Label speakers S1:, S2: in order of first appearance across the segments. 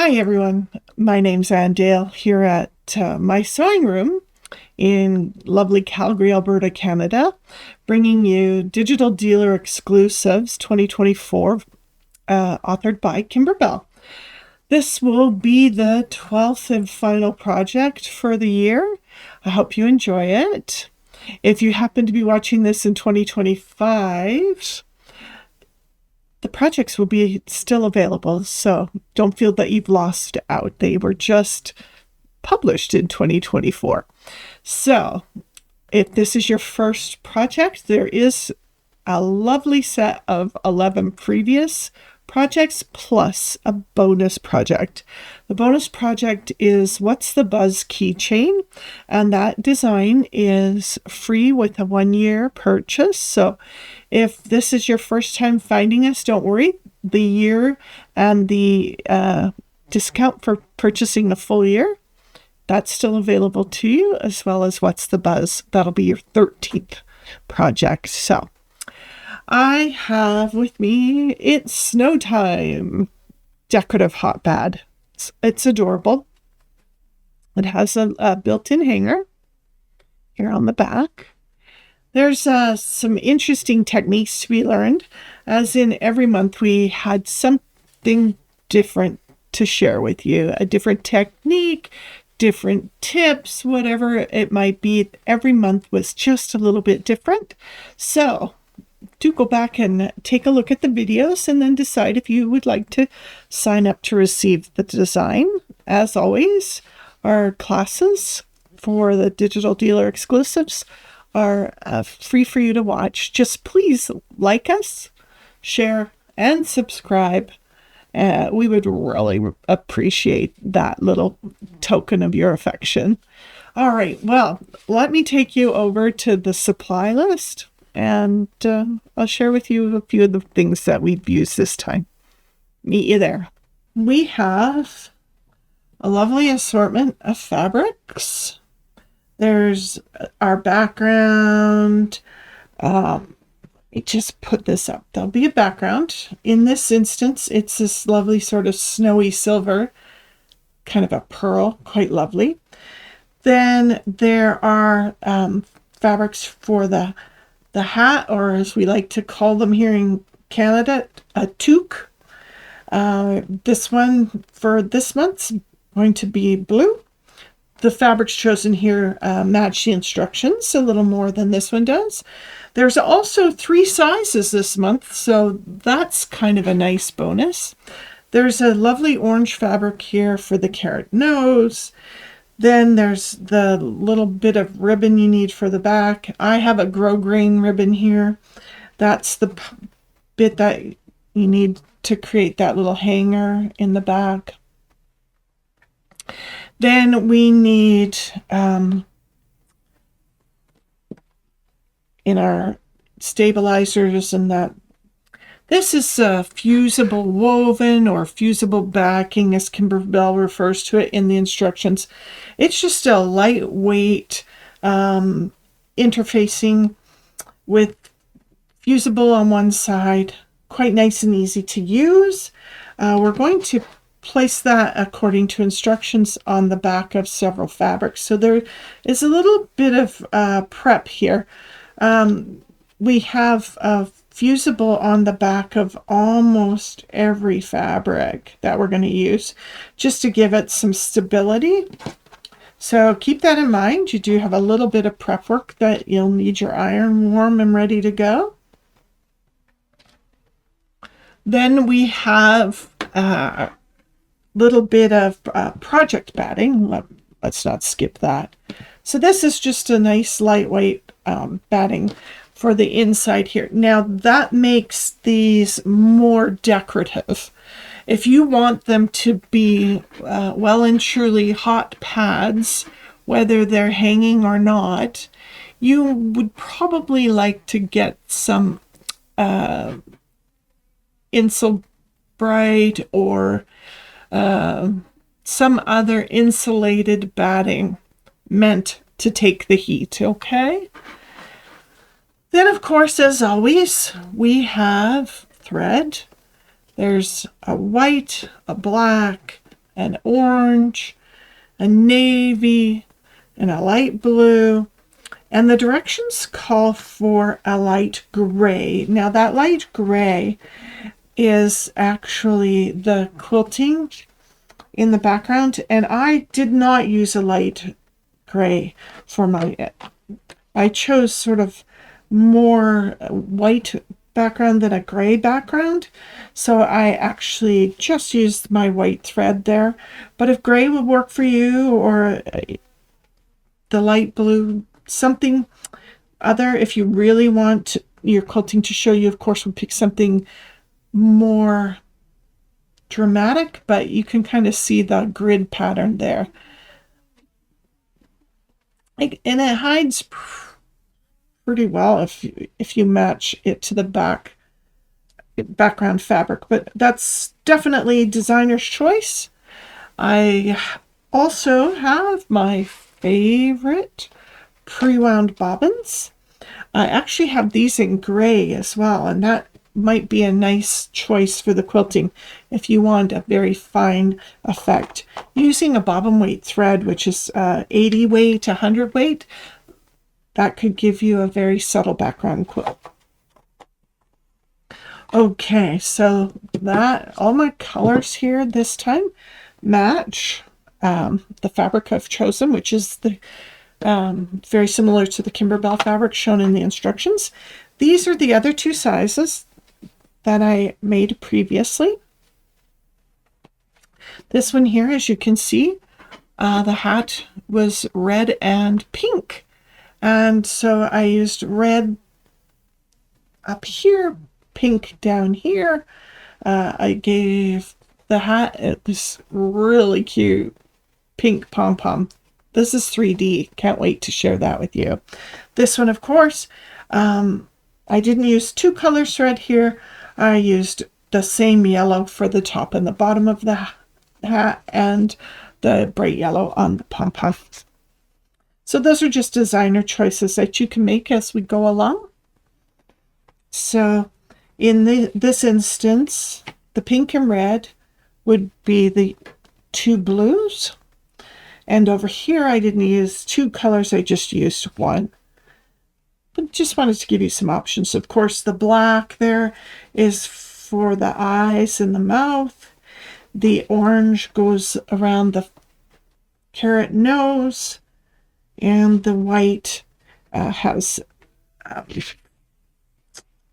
S1: Hi everyone, my name's Ann Dale here at my sewing room in lovely Calgary, Alberta, Canada, bringing you Digital Dealer Exclusives 2024, authored by Kimberbell. This will be the 12th and final project for the year. I hope you enjoy it. If you happen to be watching this in 2025, the projects will be still available, so don't feel that you've lost out. They were just published in 2024. So if this is your first project, there is a lovely set of 11 previous projects plus a bonus project. The bonus project is What's the Buzz keychain, and that design is free with a 1-year purchase. So if this is your first time finding us, don't worry. The year and the discount for purchasing a full year, that's still available to you, as well as What's the Buzz. That'll be your 13th project. So I have with me It's Snow Time decorative hot pad. It's adorable. It has a built-in hanger here on the back. There's some interesting techniques to be learned. As in every month, we had something different to share with you, a different technique, different tips, whatever it might be. Every month was just a little bit different. So do go back and take a look at the videos and then decide if you would like to sign up to receive the design. As always, our classes for the Digital Dealer Exclusives are free for you to watch. Just please like us, share, and subscribe. We would really appreciate that little token of your affection. All right, well, let me take you over to the supply list, and I'll share with you a few of the things that we've used this time. Meet you there. We have a lovely assortment of fabrics. There's our background. Let me just put this up. There'll be a background. In this instance, it's this lovely sort of snowy silver, kind of a pearl, quite lovely. Then there are fabrics for the hat, or as we like to call them here in Canada, a toque. This one for this month's going to be blue. The fabrics chosen here match the instructions a little more than this one does. There's also 3 sizes this month, so that's kind of a nice bonus. There's a lovely orange fabric here for the carrot nose. Then there's the little bit of ribbon you need for the back. I have a grosgrain ribbon here. That's the bit that you need to create that little hanger in the back. Then we need, in our stabilizers and that, this is a Fusible Woven or Fusible Backing, as Kimberbell refers to it in the instructions. It's just a lightweight interfacing with fusible on one side, quite nice and easy to use. We're going to place that according to instructions on the back of several fabrics. So there is a little bit of prep here. We have a fusible on the back of almost every fabric that we're going to use, just to give it some stability. So keep that in mind. You do have a little bit of prep work that you'll need your iron warm and ready to go. Then we have little bit of project batting. Let's not skip that. So this is just a nice lightweight batting for the inside here. Now that makes these more decorative. If you want them to be well and truly hot pads, whether they're hanging or not, you would probably like to get some Insulbrite or some insulated batting meant to take the heat, okay? Then, of course, as always, we have thread. There's a white, a black, an orange, a navy, and a light blue. And the directions call for a light gray. Now that light gray is actually the quilting in the background, and I did not use a light gray for my, I chose sort of more white background than a gray background, so I actually just used my white thread there. But if gray would work for you, or the light blue, something other, if you really want your quilting to show, you of course would pick something more dramatic, but you can kind of see the grid pattern there, and it hides pretty well if you match it to the background fabric. But that's definitely designer's choice. I also have my favorite Prewound Bobbins. I actually have these in gray as well, and that might be a nice choice for the quilting if you want a very fine effect. Using a bobbin weight thread, which is 80 weight, 100 weight, that could give you a very subtle background quilt. Okay, so that all my colors here this time match the fabric I've chosen, which is the very similar to the Kimberbell fabric shown in the instructions. These are the other two sizes that I made previously. This one here, as you can see, the hat was red and pink. And so I used red up here, pink down here. I gave the hat this really cute pink pom-pom. This is 3D. Can't wait to share that with you. This one, of course, I didn't use two colors thread here. I used the same yellow for the top and the bottom of the hat, and the bright yellow on the pom-pom. So those are just designer choices that you can make as we go along. So in this instance, the pink and red would be the two blues. And over here, I didn't use two colors, I just used one. But just wanted to give you some options. Of course, the black there is for the eyes and the mouth. The orange goes around the carrot nose. And the white has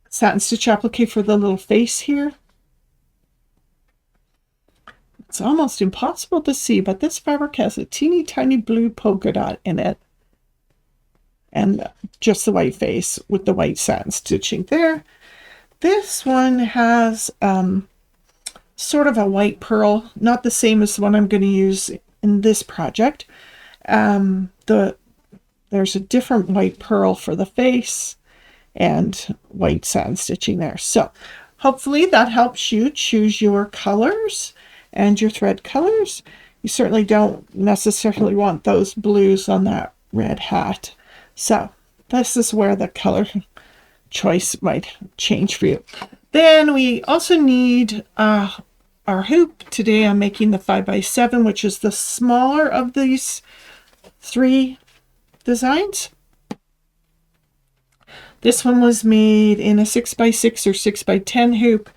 S1: satin stitch applique for the little face here. It's almost impossible to see, but this fabric has a teeny tiny blue polka dot in it. And just the white face with the white satin stitching there. This one has sort of a white pearl, not the same as the one I'm going to use in this project. There's a different white pearl for the face and white satin stitching there. So hopefully that helps you choose your colors and your thread colors. You certainly don't necessarily want those blues on that red hat. So this is where the color choice might change for you. Then we also need our hoop. Today I'm making the 5x7, which is the smaller of these three designs. This one was made in a 6x6 or 6x10 hoop.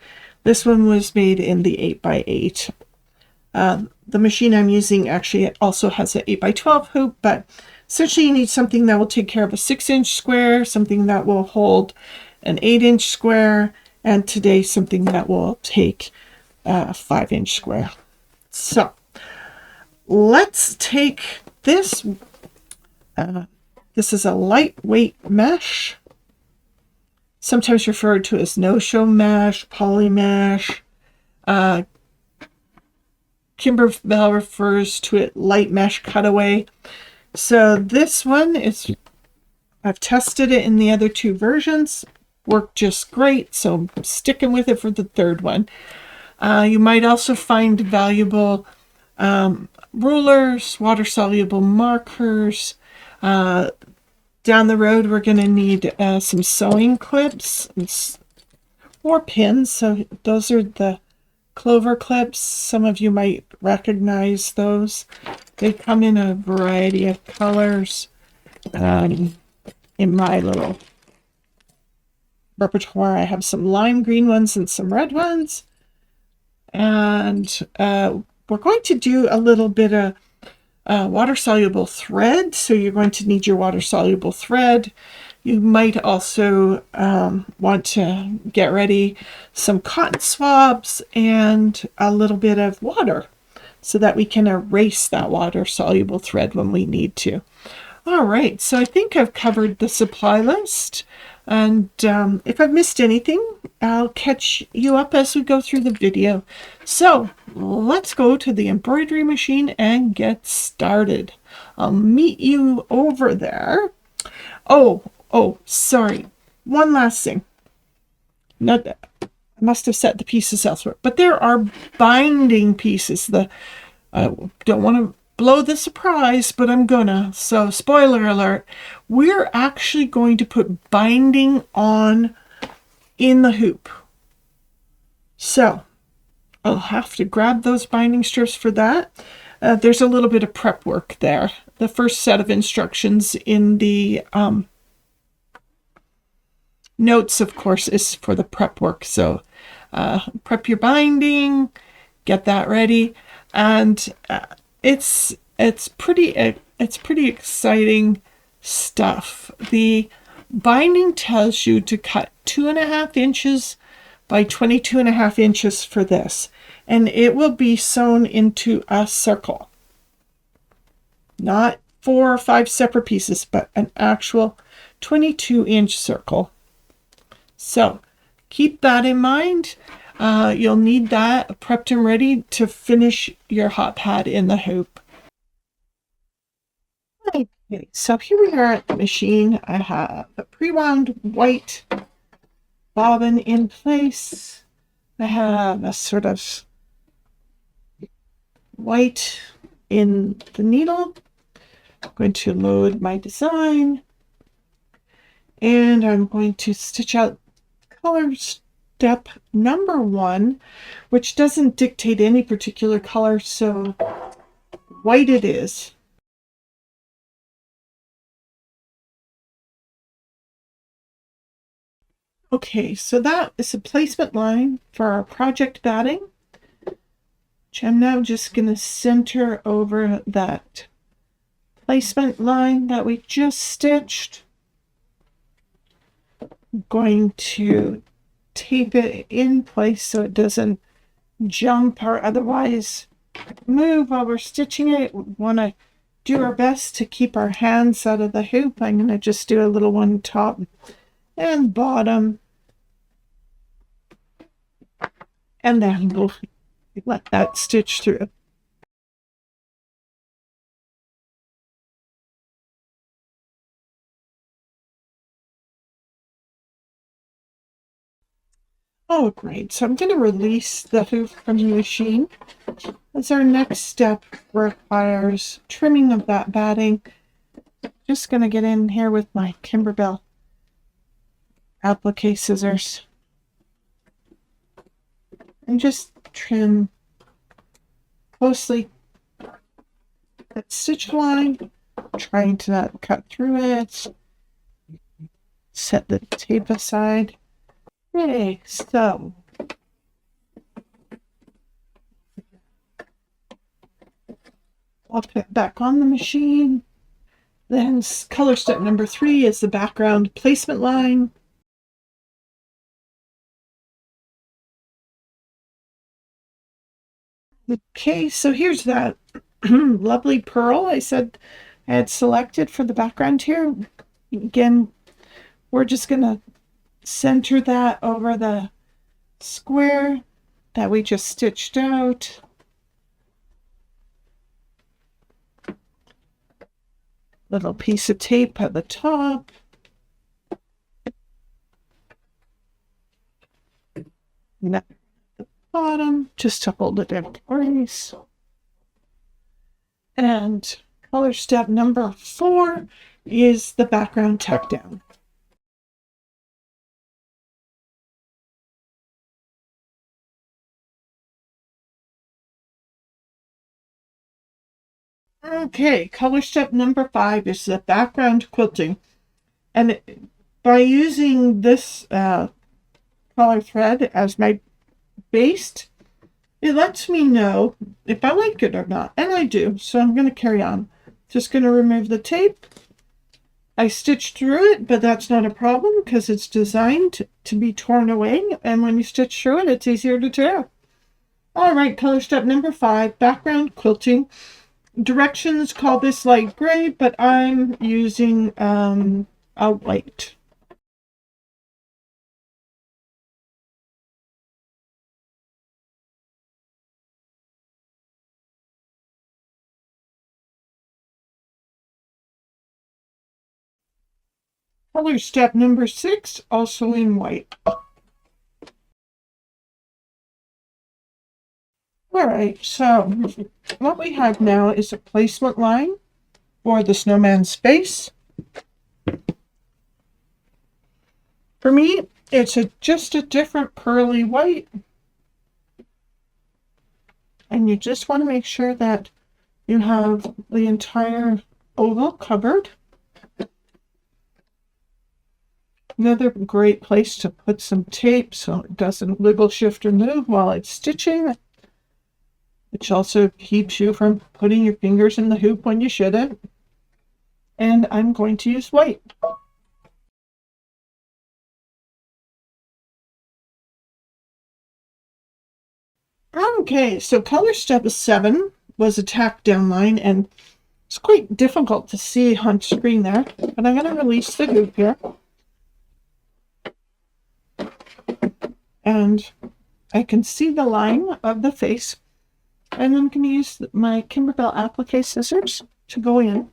S1: This one was made in the 8x8. The machine I'm using actually also has an 8x12 hoop, but essentially you need something that will take care of a 6-inch square, something that will hold an 8-inch square, and today something that will take a 5-inch square. So let's take this. This is a lightweight mesh, sometimes referred to as no-show mesh, poly mesh. Kimberbell refers to it light mesh cutaway. So this one is, I've tested it in the other two versions, worked just great, so I'm sticking with it for the third one. You might also find valuable rulers, water-soluble markers. Down the road, we're going to need some sewing clips or pins. So those are the clover clips. Some of you might recognize those. They come in a variety of colors. In my little repertoire, I have some lime green ones and some red ones. And we're going to do a little bit of water-soluble thread. So you're going to need your water-soluble thread. You might also want to get ready some cotton swabs and a little bit of water so that we can erase that water-soluble thread when we need to. All right, so I think I've covered the supply list. And if I've missed anything, I'll catch you up as we go through the video. So let's go to the embroidery machine and get started. I'll meet you over there. Oh, sorry. One last thing. I must have set the pieces elsewhere, but there are binding pieces. I don't want to blow the surprise, but I'm gonna. So spoiler alert, we're actually going to put binding on in the hoop. So I'll have to grab those binding strips for that. There's a little bit of prep work there. The first set of instructions in the notes, of course, is for the prep work. So prep your binding, get that ready, and it's pretty exciting stuff. The binding tells you to cut 2.5 inches by 22.5 inches for this, and it will be sewn into a circle, not 4 or 5 separate pieces, but an actual 22-inch circle. So keep that in mind. You'll need that prepped and ready to finish your hot pad in the hoop. Okay, so here we are at the machine. I have a pre-wound white bobbin in place. I have a sort of white in the needle. I'm going to load my design, and I'm going to stitch out color step number 1, which doesn't dictate any particular color, so white it is. Okay, so that is a placement line for our project batting, which I'm now just going to center over that placement line that we just stitched. I'm going to tape it in place so it doesn't jump or otherwise move while we're stitching it. We want to do our best to keep our hands out of the hoop. I'm going to just do a little one top and bottom, and then we'll let that stitch through. Oh, great. So I'm going to release the hoop from the machine, as our next step requires trimming of that batting. Just going to get in here with my Kimberbell applique scissors and just trim closely that stitch line, trying to not cut through it. Set the tape aside. Okay, so I'll put it back on the machine. Then color step number 3 is the background placement line. Okay, so here's that lovely pearl I said I had selected for the background here. Again, we're just going to center that over the square that we just stitched out. Little piece of tape at the top. And at the bottom, just to hold it in place. And color step number 4 is the background tuck down. Okay, color step number 5 is the background quilting. And by using this color thread as my base, it lets me know if I like it or not. And I do, so I'm going to carry on. Just going to remove the tape. I stitched through it, but that's not a problem because it's designed to be torn away. And when you stitch through it, it's easier to tear. All right, color step number 5, background quilting. Directions call this light gray, but I'm using a white. Color step number 6, also in white. All right, so what we have now is a placement line for the snowman's face. For me, it's just a different pearly white. And you just want to make sure that you have the entire oval covered. Another great place to put some tape so it doesn't wiggle, shift, or move while it's stitching, which also keeps you from putting your fingers in the hoop when you shouldn't. And I'm going to use white. Okay, so color step 7 was a tack down line, and it's quite difficult to see on screen there, but I'm going to release the hoop here. And I can see the line of the face, and I'm going to use my Kimberbell applique scissors to go in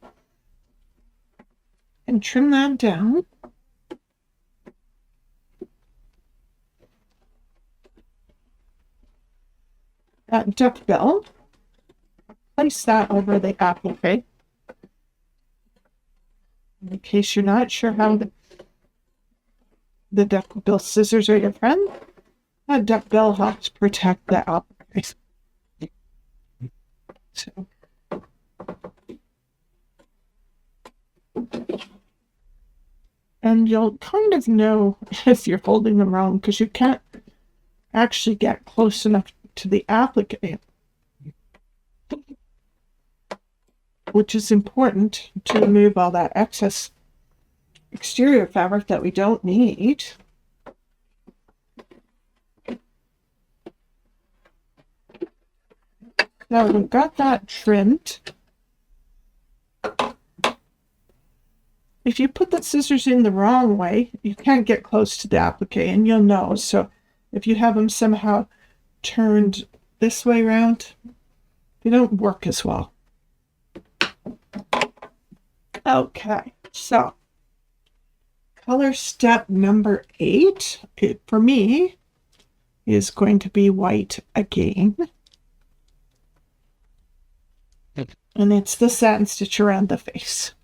S1: and trim that down. That duck bill, place that over the applique. In case you're not sure how the duck bill scissors are your friend, that duck bill helps protect the applique. So, and you'll kind of know if you're holding them wrong because you can't actually get close enough to the applique, which is important to remove all that excess exterior fabric that we don't need. Now we've got that trimmed. If you put the scissors in the wrong way, you can't get close to the applique, and you'll know. So if you have them somehow turned this way around, they don't work as well. Okay, so color step number 8, for me, is going to be white again. And it's the satin stitch around the face.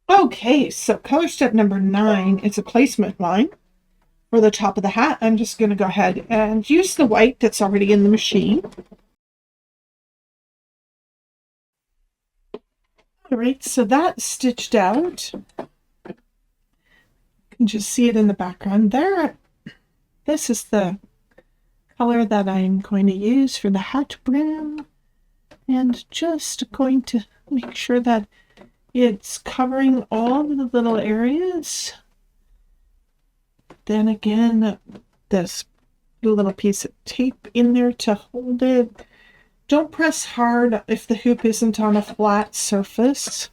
S1: Okay, so color step number 9 is a placement line for the top of the hat. I'm just going to go ahead and use the white that's already in the machine. All right, so that's stitched out. You can just see it in the background there. This is the color that I'm going to use for the hat brim, and just going to make sure that it's covering all the little areas. Then again, this little piece of tape in there to hold it. Don't press hard if the hoop isn't on a flat surface.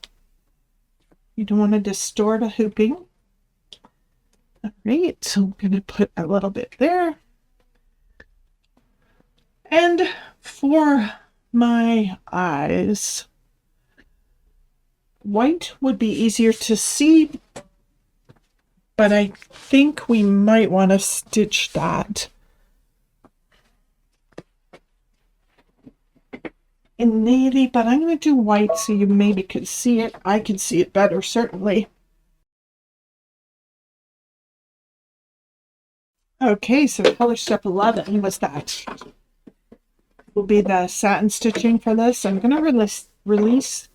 S1: You don't want to distort a hooping. All right, so I'm going to put a little bit there. And for my eyes, white would be easier to see, but I think we might want to stitch that. in navy, but I'm going to do white so you maybe could see it. I can see it better, certainly. Okay, so color step 11 was that. Will be the satin stitching for this. I'm going to release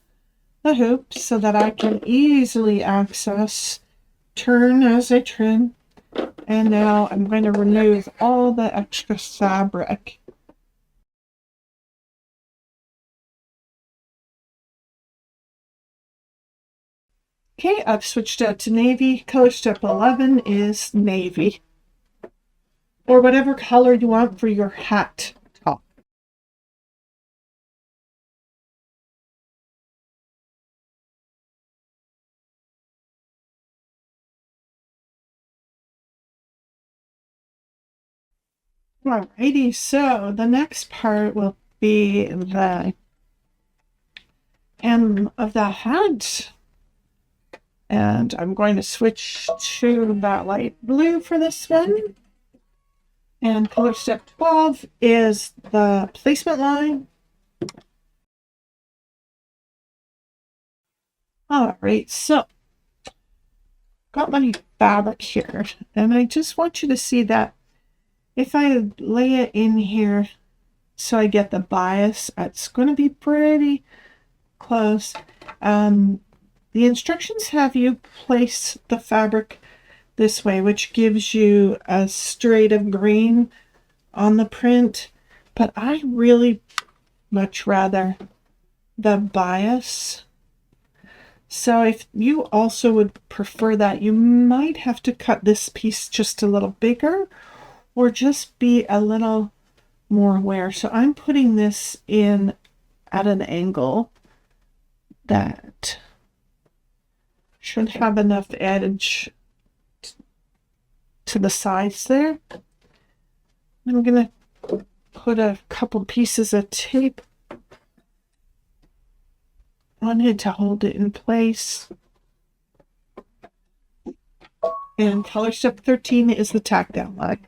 S1: the hoop so that I can easily access, turn as I trim, and now I'm going to remove all the extra fabric. Okay, I've switched out to navy. Color step 11 is navy, or whatever color you want for your hat top. Alrighty, so the next part will be the hem of the hat. And I'm going to switch to that light blue for this one. And color step 12 is the placement line. All right, so got my fabric here, and I just want you to see that if I lay it in here so I get the bias, it's going to be pretty close. The instructions have you place the fabric this way, which gives you a straight of green on the print, but I really much rather the bias. So if you also would prefer that, you might have to cut this piece just a little bigger or just be a little more aware. So I'm putting this in at an angle that should have enough edge to the sides there. I'm going to put a couple pieces of tape on it to hold it in place. And color step 13 is the tack down line.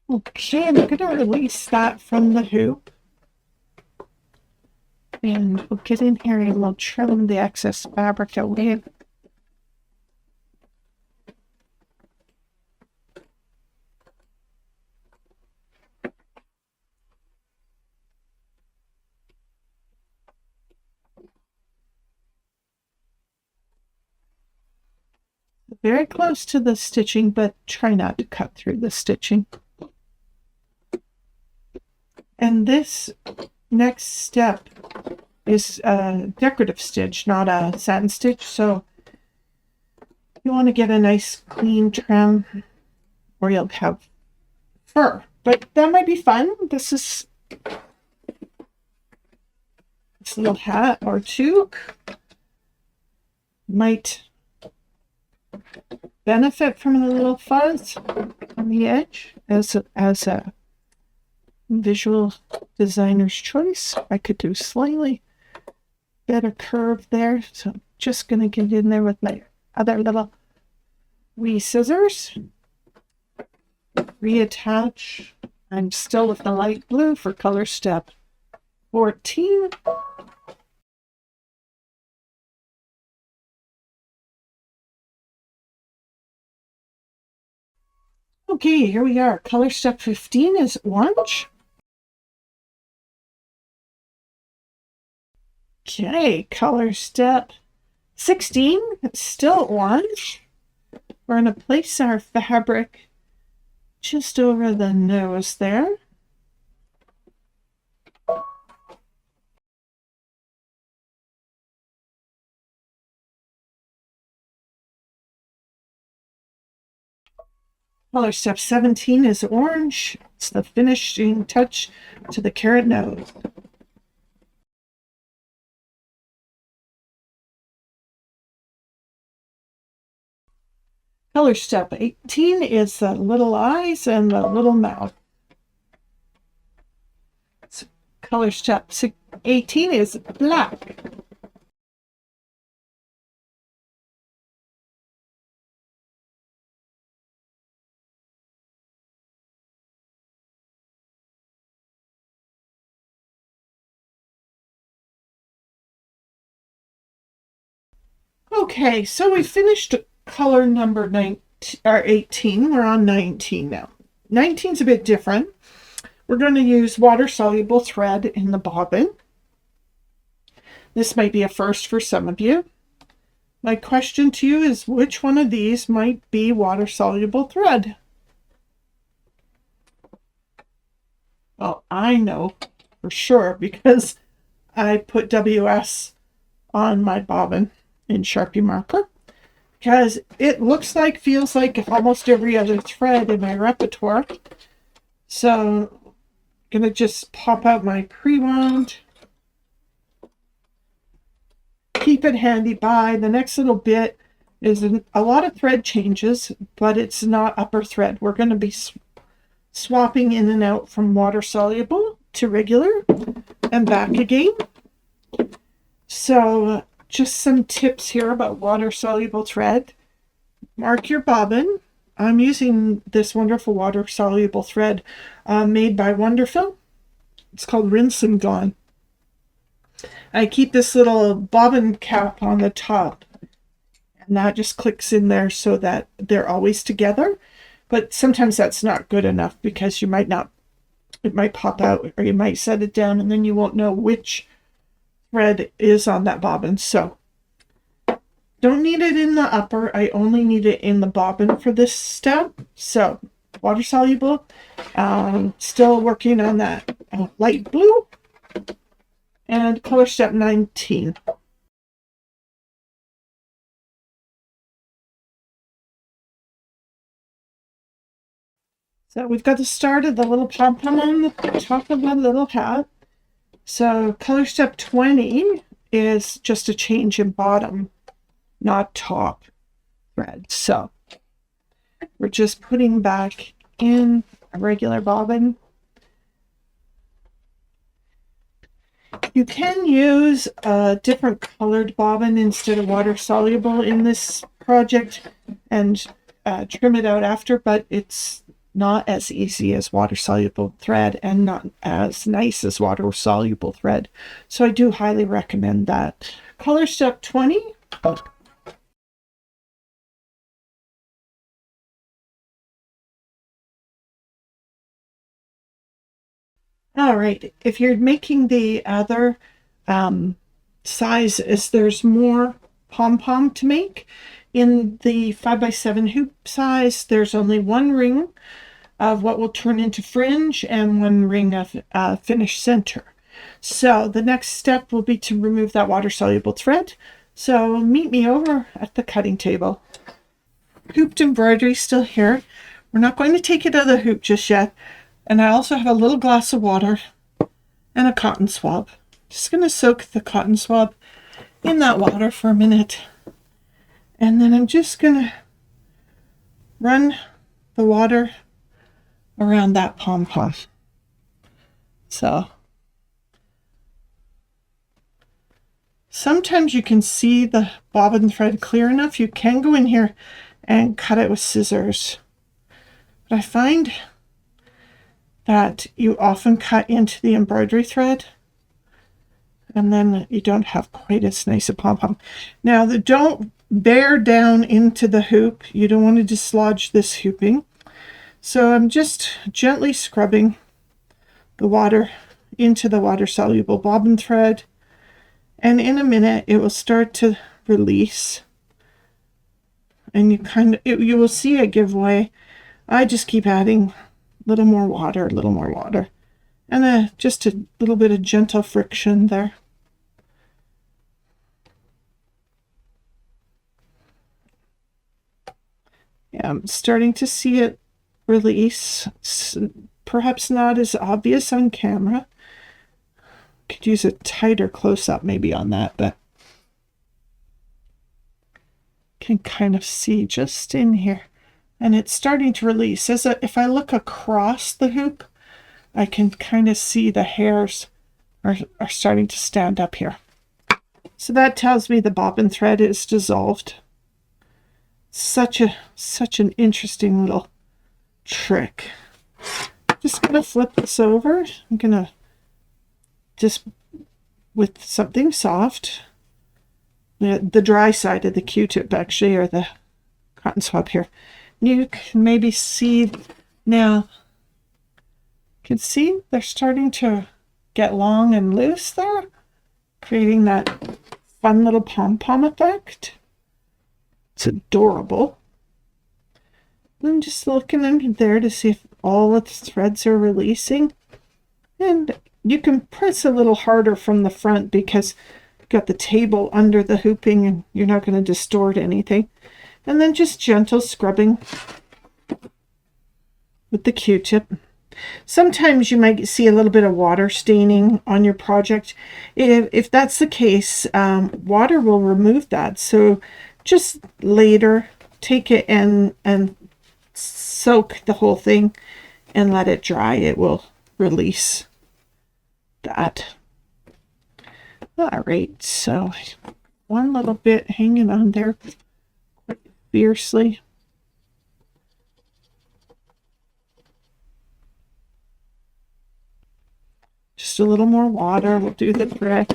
S1: Okay, I'm going to release that from the hoop. And we'll get in here and we'll trim the excess fabric away. Very close to the stitching, but try not to cut through the stitching. And this next step is a decorative stitch, not a satin stitch. So you want to get a nice clean trim or you'll have fur. But that might be fun. This is this little hat or toque might benefit from a little fuzz on the edge as a visual designer's choice. I could do slightly better curve there, so I'm just going to get in there with my other little wee scissors, reattach. I'm still with the light blue for color step 14. Okay, here we are. Color step 15 is orange. Okay, color step 16, it's still orange. We're going to place our fabric just over the nose there. Color step 17 is orange. It's the finishing touch to the carrot nose. Color step 18 is the little eyes and the little mouth. So color step 18 is black. Okay, so we finished color number 19, or 18. We're on 19 now. 19 is a bit different. We're going to use water-soluble thread in the bobbin. This might be a first for some of you. My question to you is, which one of these might be water-soluble thread? Well, I know for sure because I put WS on my bobbin in Sharpie marker, because it looks like, feels like almost every other thread in my repertoire. So I'm gonna just pop out my pre-wound, keep it handy by. The next little bit is a lot of thread changes, but it's not upper thread. We're going to be swapping in and out from water soluble to regular and back again. So just some tips here about water soluble thread. Mark your bobbin. I'm using this wonderful water soluble thread made by Wonderful. It's called Rinse and Gone. I keep this little bobbin cap on the top, and that just clicks in there so that they're always together. But sometimes that's not good enough because you might not, it might pop out, or you might set it down and then you won't know which thread is on that bobbin. So don't need it in the upper. I only need it in the bobbin for this step. So water soluble, still working on that light blue, and color step 19. So we've got the start of the little pom-pom on the top of my little hat. So color step 20 is just a change in bottom, not top thread. So we're just putting back in a regular bobbin. You can use a different colored bobbin instead of water soluble in this project and trim it out after, but it's not as easy as water soluble thread and not as nice as water soluble thread. So I do highly recommend that. Color step 20. All right, if you're making the other sizes, there's more pom-pom to make. In the 5x7 hoop size, there's only one ring of what will turn into fringe and one ring of finished center. So the next step will be to remove that water-soluble thread. So meet me over at the cutting table. Hooped embroidery still here. We're not going to take it out of the hoop just yet. And I also have a little glass of water and a cotton swab. Just going to soak the cotton swab in that water for a minute. And then I'm just going to run the water around that pom-pom. So sometimes you can see the bobbin thread clear enough. You can go in here and cut it with scissors. But I find that you often cut into the embroidery thread and then you don't have quite as nice a pom-pom. Now, don't bear down into the hoop. You don't want to dislodge this hooping. So I'm just gently scrubbing the water into the water-soluble bobbin thread, and in a minute it will start to release and you will see it give way. I just keep adding a little more water, and just a little bit of gentle friction there. Yeah, I'm starting to see it release. It's perhaps not as obvious on camera. Could use a tighter close-up maybe on that, but can kind of see just in here. And it's starting to release. If I look across the hoop, I can kind of see the hairs are starting to stand up here. So that tells me the bobbin thread is dissolved. Such an interesting little trick. Just gonna flip this over. I'm gonna just, with something soft, the dry side of the Q-tip actually, or the cotton swab here. You can maybe see now, you can see they're starting to get long and loose there, creating that fun little pom-pom effect. It's adorable. I'm just looking under there to see if all the threads are releasing. And you can press a little harder from the front because you've got the table under the hooping and you're not going to distort anything. And then just gentle scrubbing with the Q-tip. Sometimes you might see a little bit of water staining on your project. If that's the case, water will remove that. So just later, take it and soak the whole thing and let it dry. It will release that. All right, so one little bit hanging on there quite fiercely. Just a little more water will do the trick,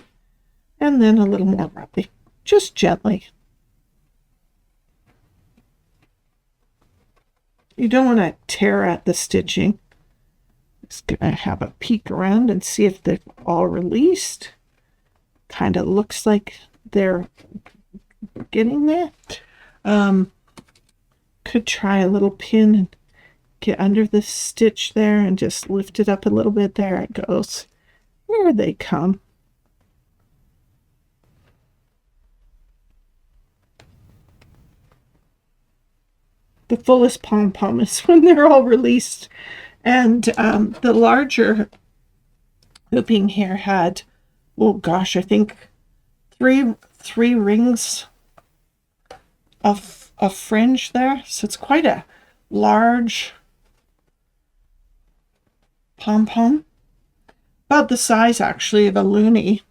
S1: and then a little more rubbing, just gently. You don't want to tear at the stitching. Just gonna have a peek around and see if they're all released. Kind of looks like they're getting there. Could try a little pin and get under the stitch there and just lift it up a little bit. There it goes. There they come. The fullest pom-pom is when they're all released. And the larger hooping here had, oh gosh, I think three rings of fringe there. So it's quite a large pom-pom. About the size actually of a loonie.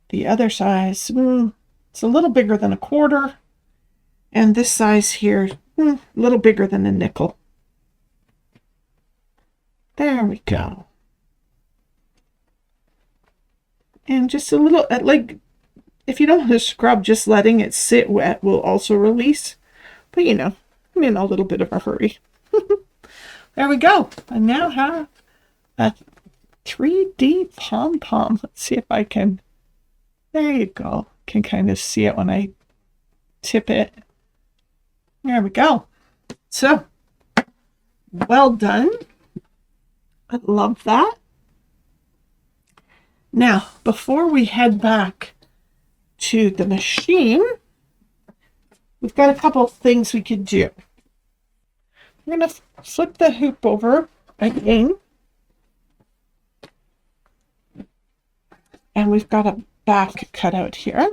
S1: The other size, it's a little bigger than a quarter. And this size here, a little bigger than a nickel. There we go. And just a little, like, if you don't want to scrub, just letting it sit wet will also release. But you know, I'm in a little bit of a hurry. There we go. I now have a 3D pom-pom. Let's see if I can, there you go. Can kind of see it when I tip it. There we go. So, well done. I love that. Now, before we head back to the machine, we've got a couple of things we could do. We're going to flip the hoop over again. And we've got a back cut out here.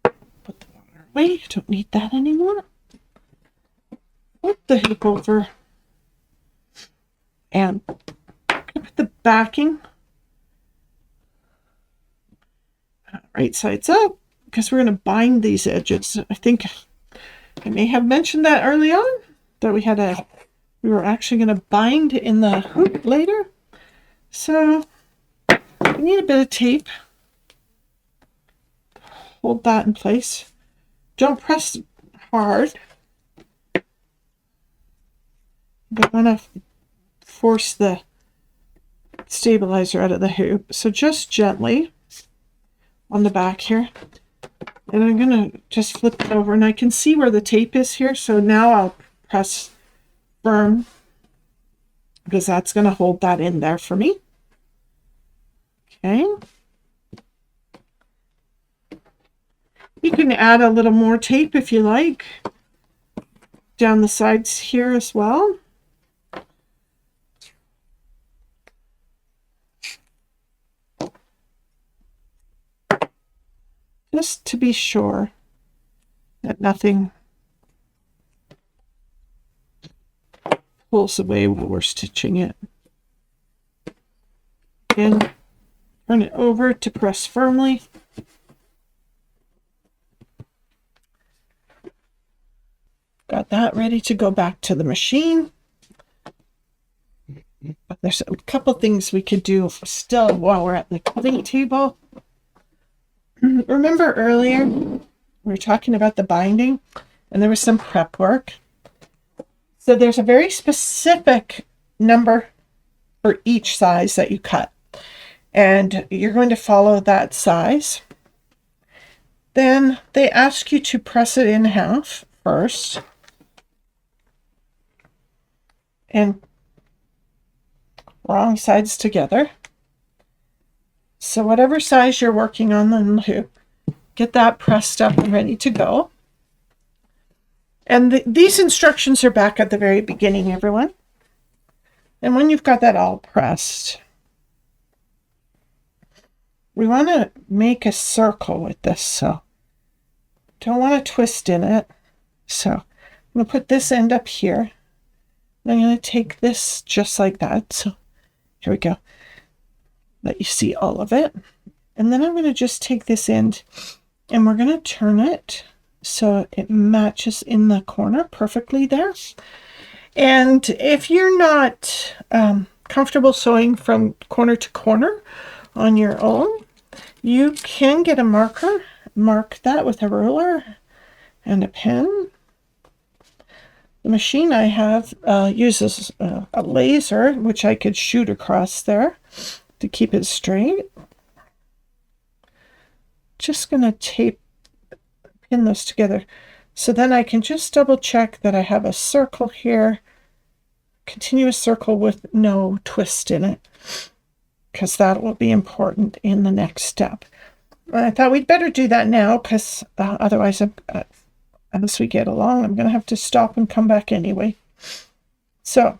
S1: Put the water away. Don't need that anymore. Flip the hoop over. And put the backing right sides up because we're going to bind these edges. I think I may have mentioned that early on, that we were actually going to bind in the hoop later. So we need a bit of tape. Hold that in place. Don't press hard. You want to force the stabilizer out of the hoop. So just gently on the back here. And I'm going to just flip it over, and I can see where the tape is here. So now I'll press firm because that's going to hold that in there for me. Okay. You can add a little more tape if you like down the sides here as well. Just to be sure that nothing pulls away while we're stitching it. And turn it over to press firmly. Got that ready to go back to the machine. But there's a couple things we could do still while we're at the cutting table. Remember earlier we were talking about the binding and there was some prep work. So there's a very specific number for each size that you cut. And you're going to follow that size. Then they ask you to press it in half first. And wrong sides together. So whatever size you're working on the loop, get that pressed up and ready to go. And these instructions are back at the very beginning, everyone. And when you've got that all pressed, we want to make a circle with this, so don't want to twist in it. So I'm going to put this end up here. I'm going to take this just like that. So here we go. Let you see all of it. And then I'm going to just take this end and we're going to turn it so it matches in the corner perfectly there. And if you're not comfortable sewing from corner to corner on your own, you can get a marker, mark that with a ruler and a pen. The machine I have uses a laser, which I could shoot across there to keep it straight. Just going to pin those together. So then I can just double check that I have a circle here, continuous circle with no twist in it, because that will be important in the next step. I thought we'd better do that now, because otherwise, as we get along, I'm going to have to stop and come back anyway. So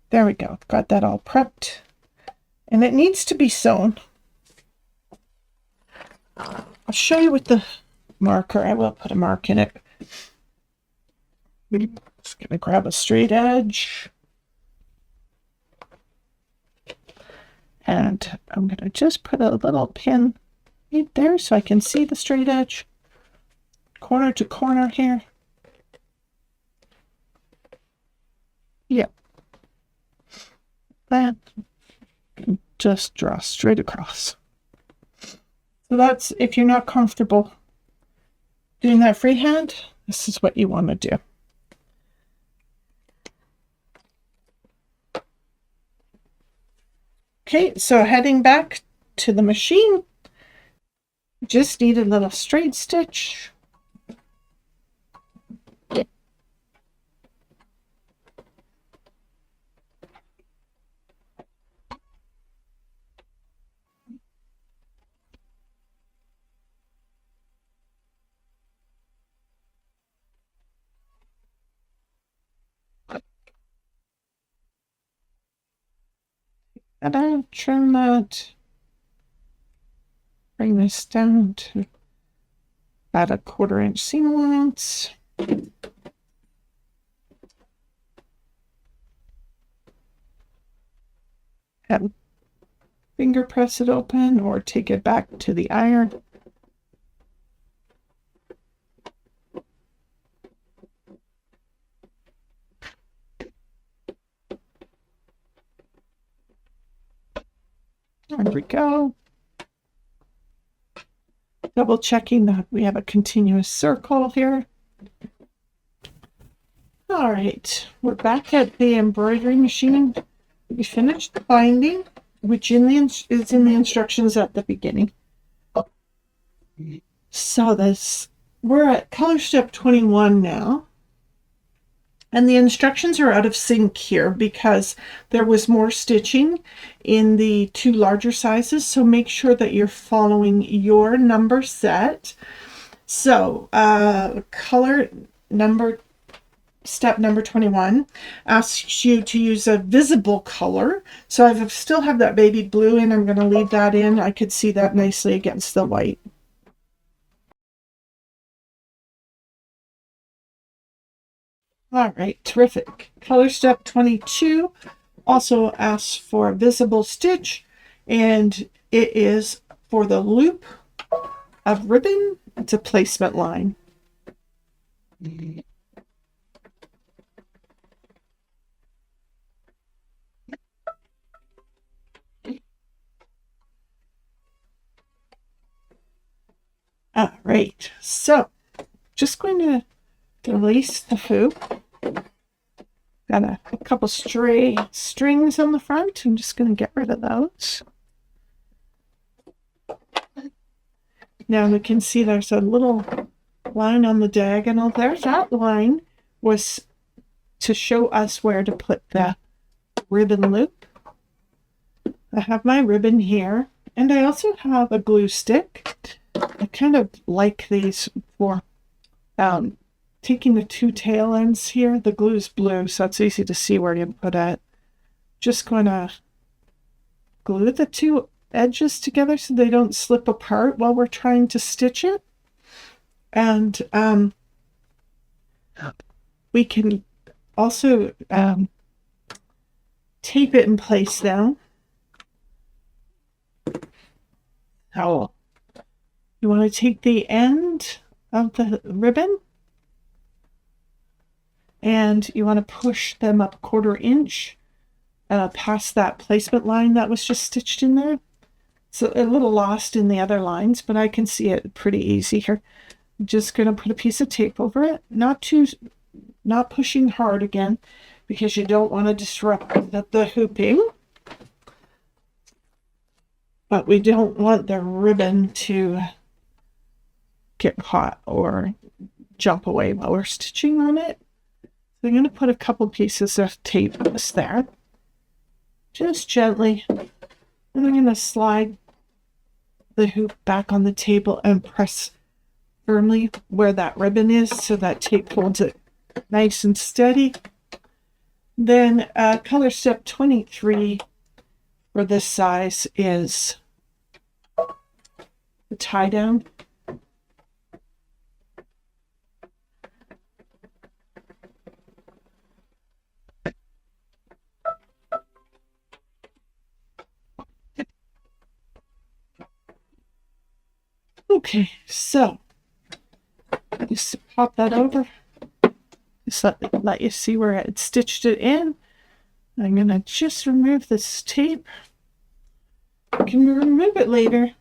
S1: there we go. Got that all prepped. And it needs to be sewn. I'll show you with the marker. I will put a mark in it. Just going to grab a straight edge. And I'm going to just put a little pin right there so I can see the straight edge. Corner to corner here. Yep. That. Just draw straight across. So that's, if you're not comfortable doing that freehand, this is what you want to do. Okay, so heading back to the machine, just need a little straight stitch. And I'll trim that, bring this down to about a 1/4 inch seam allowance. And finger press it open or take it back to the iron. There we go. Double checking that we have a continuous circle here. All right, we're back at the embroidery machine. We finished the binding, which is in the instructions at the beginning. So we're at color step 21 now. And the instructions are out of sync here because there was more stitching in the 2 larger sizes. So make sure that you're following your number set. So step number 21 asks you to use a visible color. So I still have that baby blue in. I'm going to leave that in. I could see that nicely against the white. All right, terrific. Color step 22 also asks for a visible stitch, and it is for the loop of ribbon. It's a placement line. All right, so just going to release the hoop. Got a couple stray strings on the front. I'm just going to get rid of those. Now we can see there's a little line on the diagonal there. That line was to show us where to put the ribbon loop. I have my ribbon here, and I also have a glue stick. I kind of like these for taking the two tail ends here. The glue is blue, so it's easy to see where you put it. Just going to glue the two edges together so they don't slip apart while we're trying to stitch it. And we can also tape it in place now. So you want to take the end of the ribbon and you want to push them up 1/4 inch past that placement line that was just stitched in there. So a little lost in the other lines, but I can see it pretty easy here. I'm just going to put a piece of tape over it, not pushing hard again, because you don't want to disrupt the hooping. But we don't want the ribbon to get caught or jump away while we're stitching on it. So I'm going to put a couple pieces of tape just there, just gently, and I'm going to slide the hoop back on the table and press firmly where that ribbon is so that tape holds it nice and steady. Then color step 23 for this size is the tie down. Okay, so just pop that over. Just let you see where I stitched it in. I'm going to just remove this tape. I can remove it later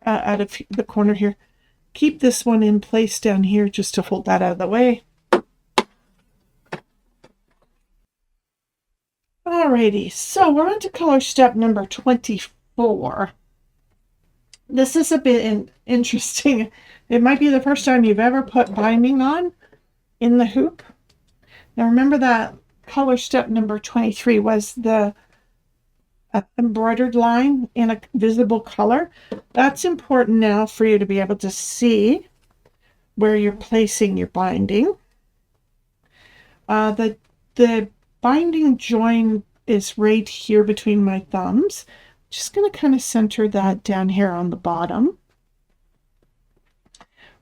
S1: out of the corner here. Keep this one in place down here just to hold that out of the way. Alrighty, so we're on to color step number 24. This is a bit interesting. It might be the first time you've ever put binding on in the hoop. Now remember that color step number 23 was the embroidered line in a visible color. That's important now for you to be able to see where you're placing your binding. The binding join is right here between my thumbs. Just going to kind of center that down here on the bottom.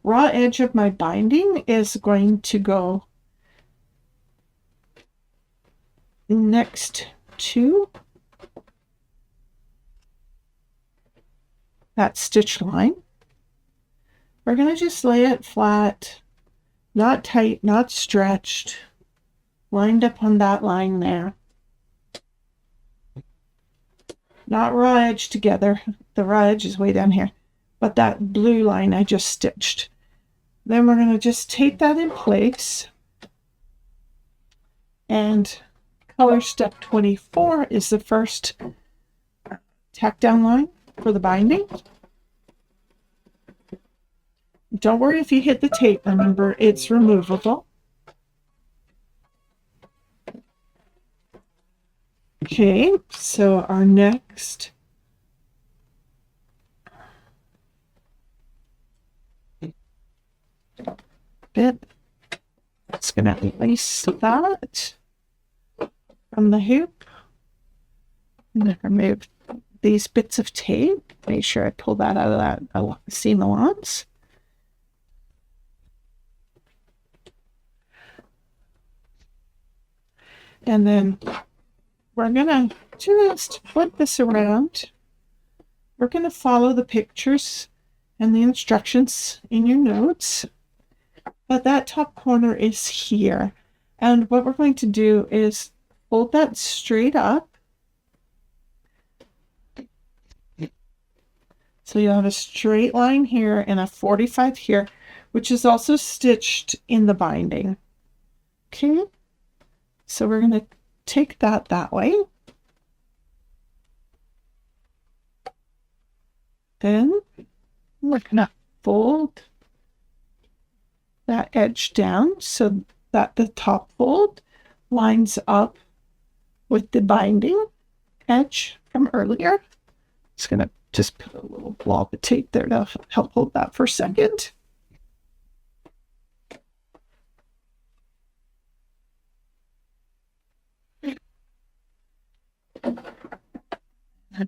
S1: Raw edge of my binding is going to go next to that stitch line. We're going to just lay it flat, not tight, not stretched, lined up on that line there. Not raw edge together. The raw edge is way down here. But that blue line I just stitched. Then we're going to just tape that in place. And color step 24 is the first tack down line for the binding. Don't worry if you hit the tape. Remember, it's removable. Okay, so our next bit, it's going to release that from the hoop. I'm going to remove these bits of tape. Make sure I pull that out of that seam allowance. And then we're going to just flip this around. We're going to follow the pictures and the instructions in your notes. But that top corner is here. And what we're going to do is fold that straight up. So you have a straight line here and a 45 here, which is also stitched in the binding. Okay, so we're going to take that way. Then we're going to fold that edge down so that the top fold lines up with the binding edge from earlier. Just going to just put a little blob of tape there to help hold that for a second. I'm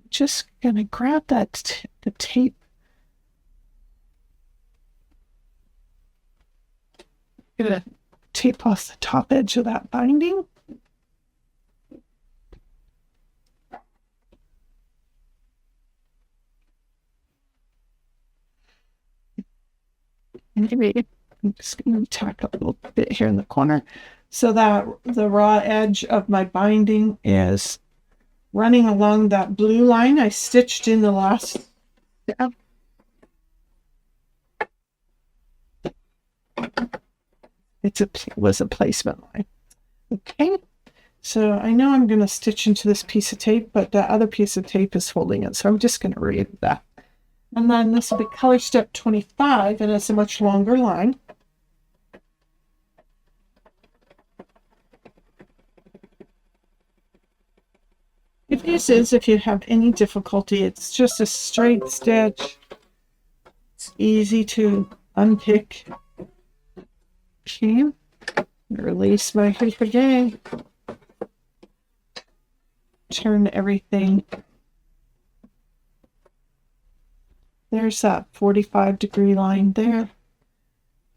S1: just going to grab the tape. I'm going to tape off the top edge of that binding. Maybe I'm just going to tack up a little bit here in the corner so that the raw edge of my binding is running along that blue line I stitched in the last step. It was a placement line. Okay, so I know I'm going to stitch into this piece of tape, but the other piece of tape is holding it, so I'm just going to read that. And then this will be color step 25, and it's a much longer line. This is, if you have any difficulty, it's just a straight stitch. It's easy to unpick. Okay, release my hook again. Turn everything. There's that 45-degree line there.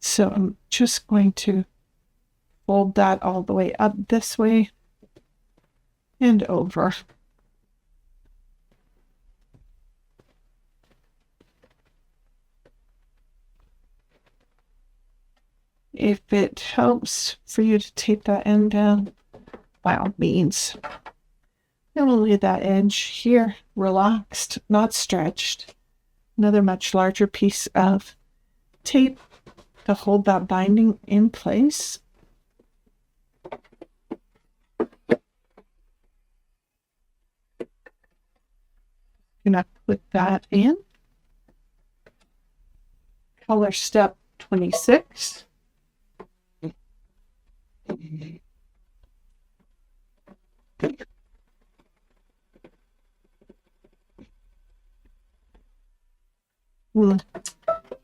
S1: So I'm just going to fold that all the way up this way and over. If it helps for you to tape that end down, by all means. And we'll leave that edge here relaxed, not stretched. Another much larger piece of tape to hold that binding in place. Gonna put that in. Color step 26.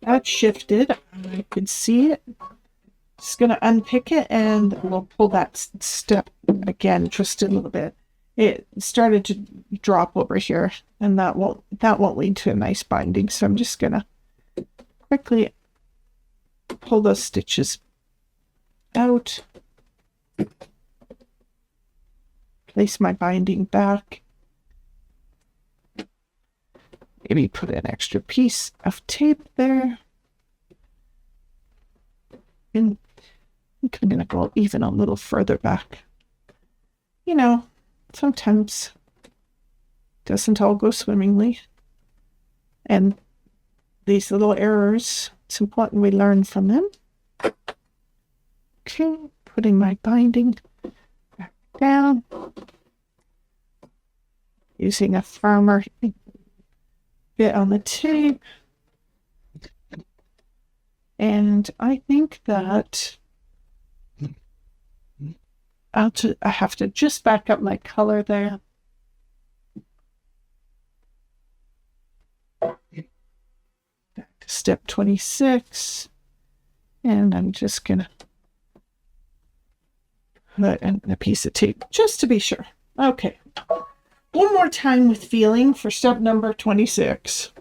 S1: That shifted. I could see it. Just going to unpick it and we'll pull that step again just a little bit. It started to drop over here, and that won't lead to a nice binding. So I'm just going to quickly pull those stitches out. Place my binding back. Maybe put an extra piece of tape there. And I'm going to go even a little further back. You know, sometimes it doesn't all go swimmingly. And these little errors, it's important we learn from them. Okay, putting my binding back down. Using a firmer bit on the tape. And I think that I have to just back up my color there. Back to step 26. And I'm just going to put in a piece of tape just to be sure. Okay. One more time with feeling for step number 26.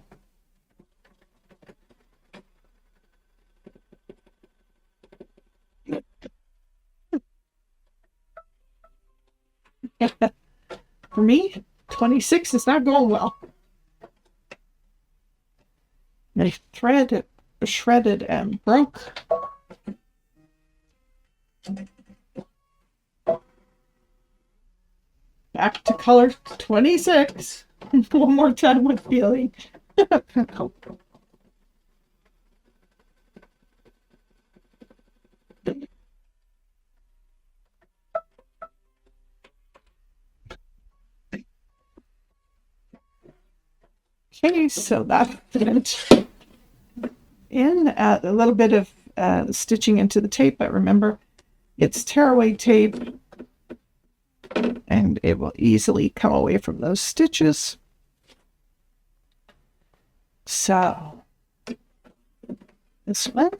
S1: For me, 26 is not going well. My thread shredded and broke. Back to color 26. One more time with feeling. Okay, so that's it. In a little bit of stitching into the tape, but remember it's tearaway tape and it will easily come away from those stitches. So this one,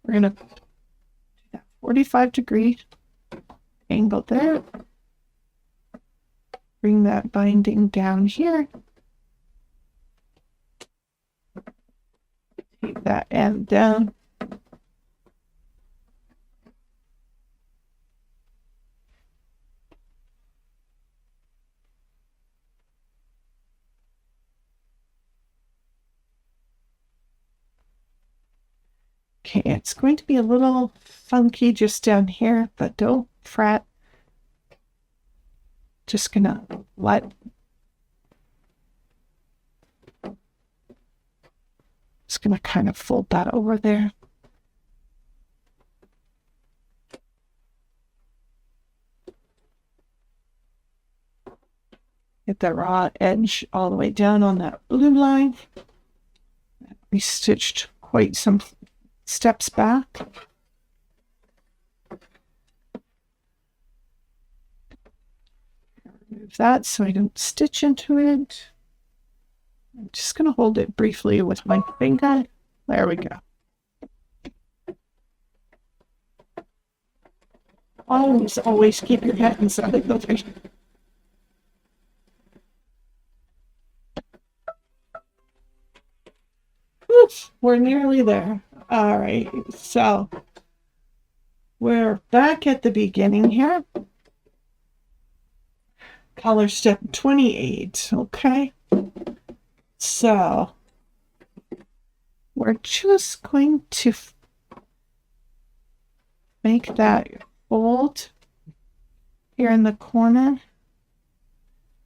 S1: we're going to do that 45-degree angle there. Bring that binding down here. Take that end down. Okay, it's going to be a little funky just down here, but don't fret. Just gonna just gonna kind of fold that over there. Get that raw edge all the way down on that blue line. We stitched quite some steps back. Remove that so I don't stitch into it. I'm just going to hold it briefly with my finger. There we go. Always keep your hands out of the way. Oops, we're nearly there. All right, so we're back at the beginning here. Color step 28, okay? So we're just going to make that fold here in the corner,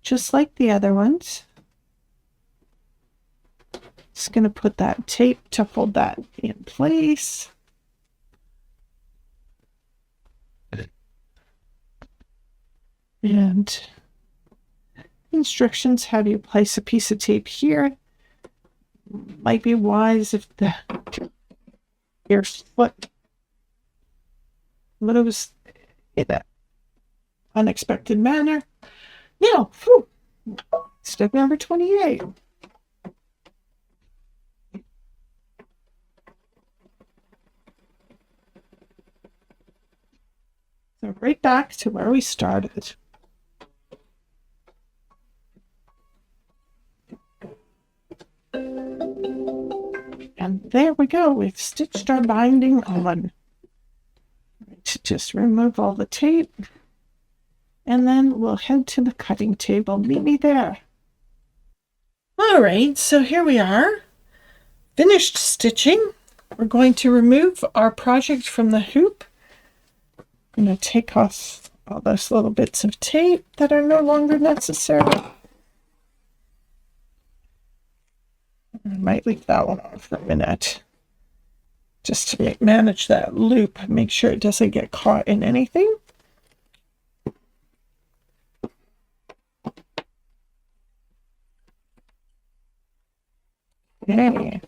S1: just like the other ones. Just going to put that tape to hold that in place. And instructions have you place a piece of tape here. Might be wise if your foot moves in an unexpected manner. Now, step number 28. So right back to where we started. And there we go. We've stitched our binding on. Just remove all the tape. And then we'll head to the cutting table. Meet me there. All right, so here we are. Finished stitching. We're going to remove our project from the hoop. I'm going to take off all those little bits of tape that are no longer necessary. I might leave that one on for a minute, just to manage that loop, make sure it doesn't get caught in anything. Okay.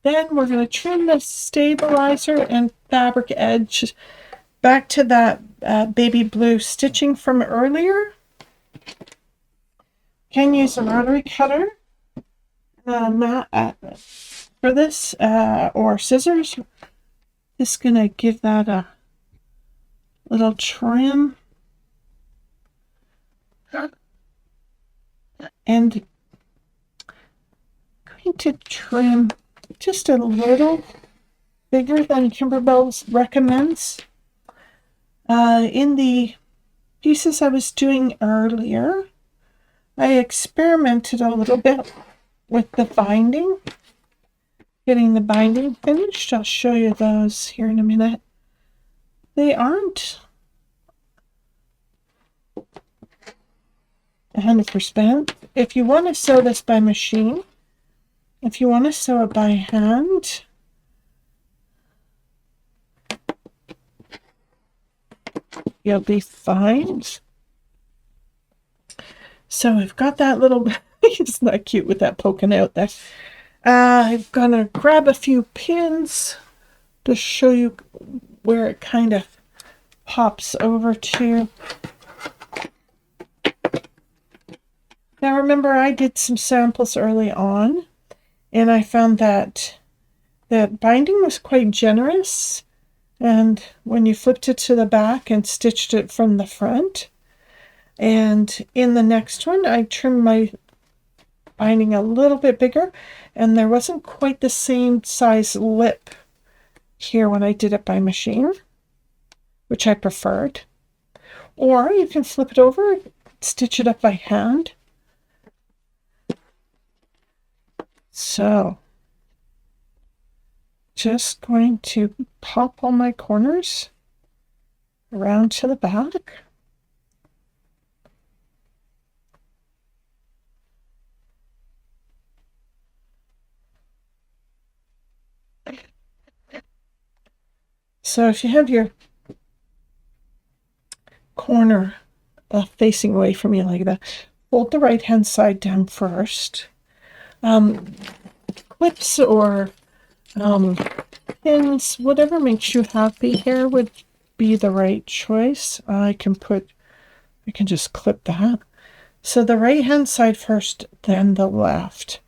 S1: Then we're going to trim the stabilizer and fabric edge back to that baby blue stitching from earlier. Can use a rotary cutter for this or scissors. Just going to give that a little trim. And going to trim just a little bigger than Kimberbell recommends. In the pieces I was doing earlier, I experimented a little bit with the binding, getting the binding finished. I'll show you those here in a minute. They aren't 100%. If you want to sew this by machine, if you want to sew it by hand, you'll be fine. So I've got that little, isn't that cute with that poking out there? I'm gonna grab a few pins to show you where it kind of pops over to. Now remember, I did some samples early on, and I found that binding was quite generous, and when you flipped it to the back and stitched it from the front, and in the next one I trimmed my binding a little bit bigger, and there wasn't quite the same size lip here when I did it by machine, which I preferred. Or you can flip it over, stitch it up by hand. So just going to pop all my corners around to the back. So if you have your corner facing away from you like that, fold the right hand side down first. Clips or pins, whatever makes you happy here would be the right choice. I can just clip that. So the right hand side first, then the left.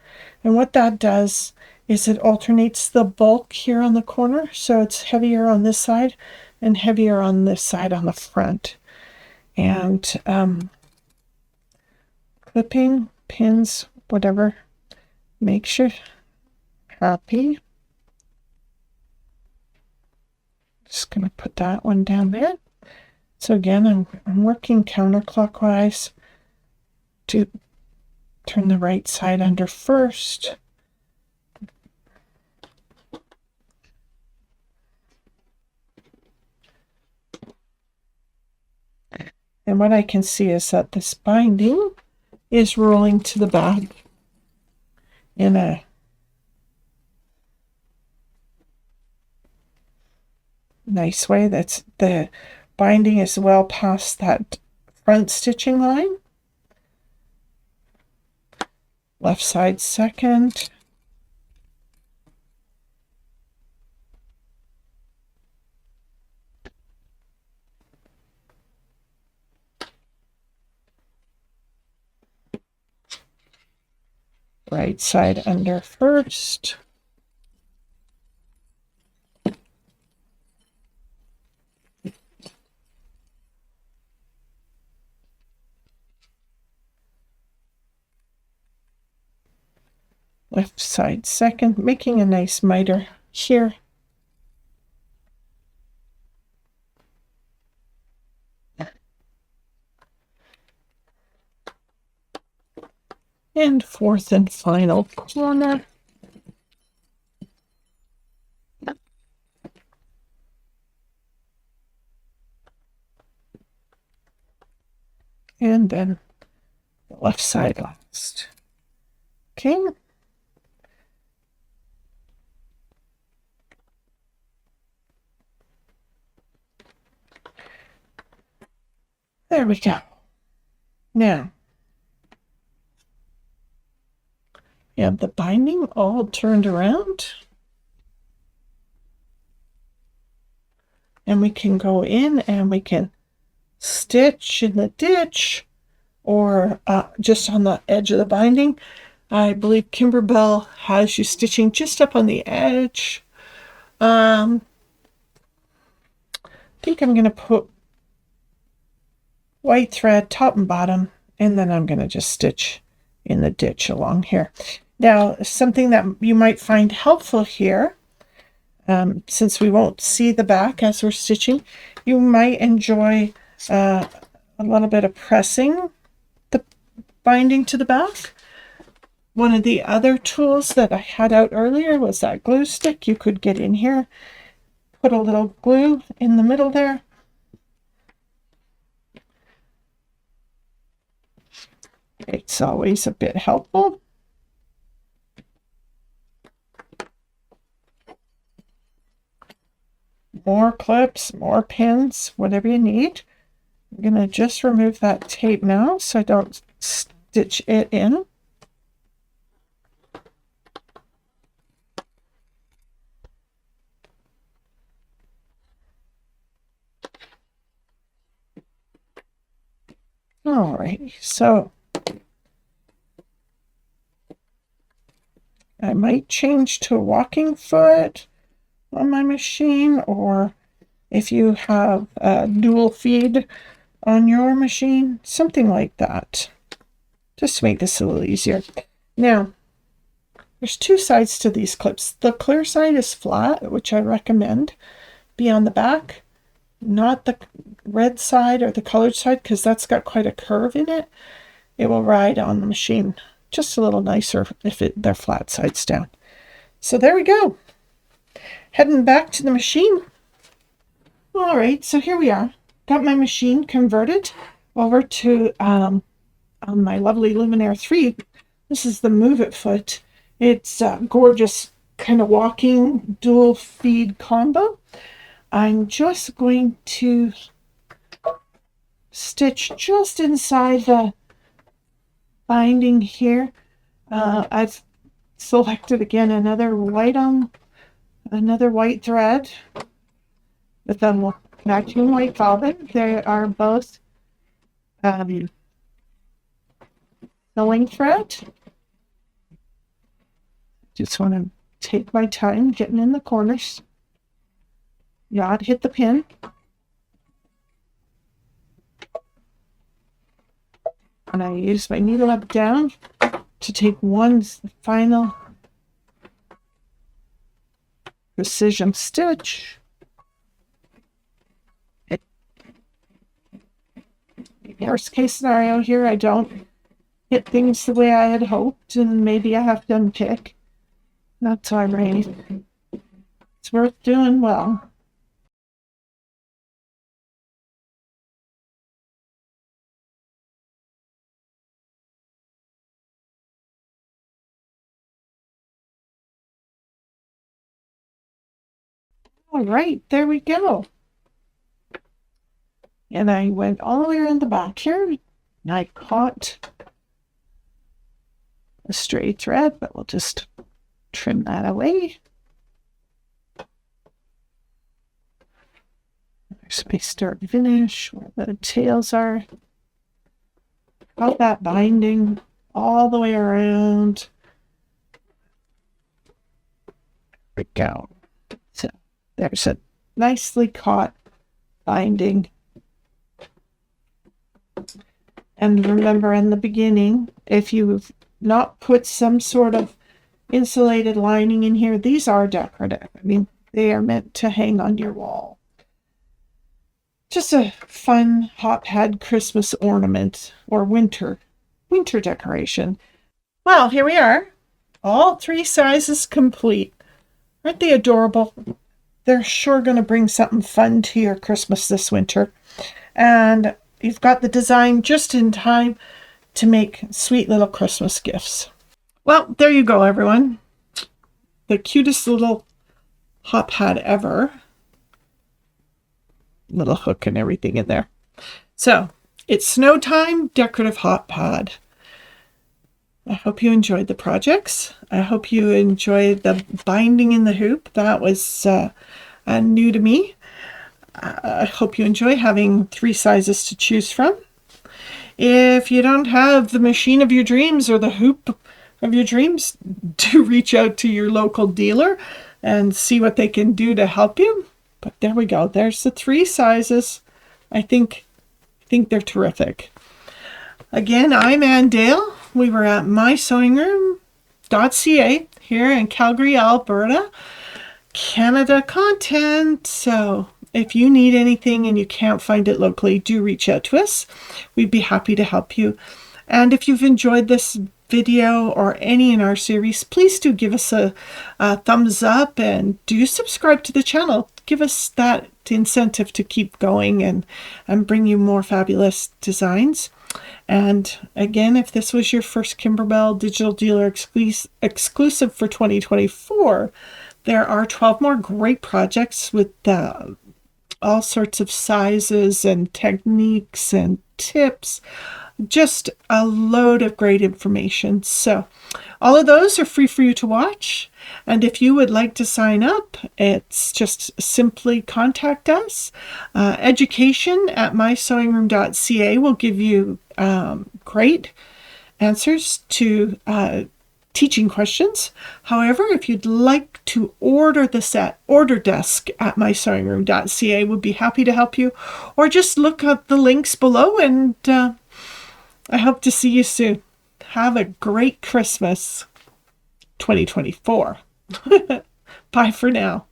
S1: And what that does is it alternates the bulk here on the corner, so it's heavier on this side and heavier on this side on the front. And clipping, pins, whatever makes you happy. Just gonna put that one down there. So again, I'm working counterclockwise to turn the right side under first. And what I can see is that this binding is rolling to the back in a nice way. That's the binding is well past that front stitching line. Left side second. Right side under first. Left side second, making a nice miter here. And fourth and final corner. And then the left side last. Okay. There we go. Now, you have the binding all turned around. And we can go in and we can stitch in the ditch or just on the edge of the binding. I believe Kimberbell has you stitching just up on the edge. I think I'm going to put white thread top and bottom, and then I'm going to just stitch in the ditch along here. Now, something that you might find helpful here, since we won't see the back as we're stitching, you might enjoy a little bit of pressing the binding to the back. One of the other tools that I had out earlier was that glue stick. You could get in here, put a little glue in the middle there, It's always a bit helpful. More clips, more pins, whatever you need. I'm going to just remove that tape now so I don't stitch it in. All right, so I might change to a walking foot on my machine, or if you have a dual feed on your machine, something like that, just to make this a little easier. Now, there's two sides to these clips. The clear side is flat, which I recommend be on the back, not the red side or the colored side, because that's got quite a curve in it. It will ride on the machine just a little nicer if they're flat sides down. So there we go. Heading back to the machine. All right, so here we are. Got my machine converted over to on my lovely Luminaire 3. This is the Move It foot. It's a gorgeous kind of walking dual feed combo. I'm just going to stitch just inside the binding here. I've selected again another white thread with a matching white bobbin. They are both sewing thread. Just want to take my time getting in the corners. Yod, hit the pin. And I use my needle up down to take one final precision stitch. Worst case scenario here, I don't hit things the way I had hoped, and maybe I have to unpick. That's all right. It's worth doing well. All right, there we go. And I went all the way around the back here, and I caught a stray thread, but we'll just trim that away. There's my start and finish, where the tails are. Got that binding all the way around. There we go. So there's a nicely caught binding. And remember, in the beginning, if you've not put some sort of insulated lining in here, these are decorative. I mean, they are meant to hang on your wall. Just a fun hot pad Christmas ornament or winter decoration. Well, here we are. All three sizes complete. Aren't they adorable? They're sure going to bring something fun to your Christmas this winter. And you've got the design just in time to make sweet little Christmas gifts. Well, there you go, everyone. The cutest little hot pad ever. Little hook and everything in there. So, it's snow time decorative hot pad. I hope you enjoyed the projects. I hope you enjoyed the binding in the hoop. That was new to me. I hope you enjoy having three sizes to choose from. If you don't have the machine of your dreams or the hoop of your dreams, do reach out to your local dealer and see what they can do to help you. But there we go. There's the three sizes. I think they're terrific. Again, I'm Ann Dale. We were at mysewingroom.ca here in Calgary, Alberta, Canada content. So if you need anything and you can't find it locally, do reach out to us. We'd be happy to help you. And if you've enjoyed this video or any in our series, please do give us a thumbs up and do subscribe to the channel. Give us that incentive to keep going and bring you more fabulous designs. And again, if this was your first Kimberbell Digital Dealer exclusive for 2024, there are 12 more great projects with all sorts of sizes and techniques and tips. Just a load of great information. So all of those are free for you to watch. And if you would like to sign up, it's just simply contact us. education@mysewingroom.ca will give you great answers to teaching questions. However, if you'd like to order the set, order desk at mysewingroom.ca would be happy to help you, or just look up the links below, and I hope to see you soon. Have a great Christmas 2024. Bye for now.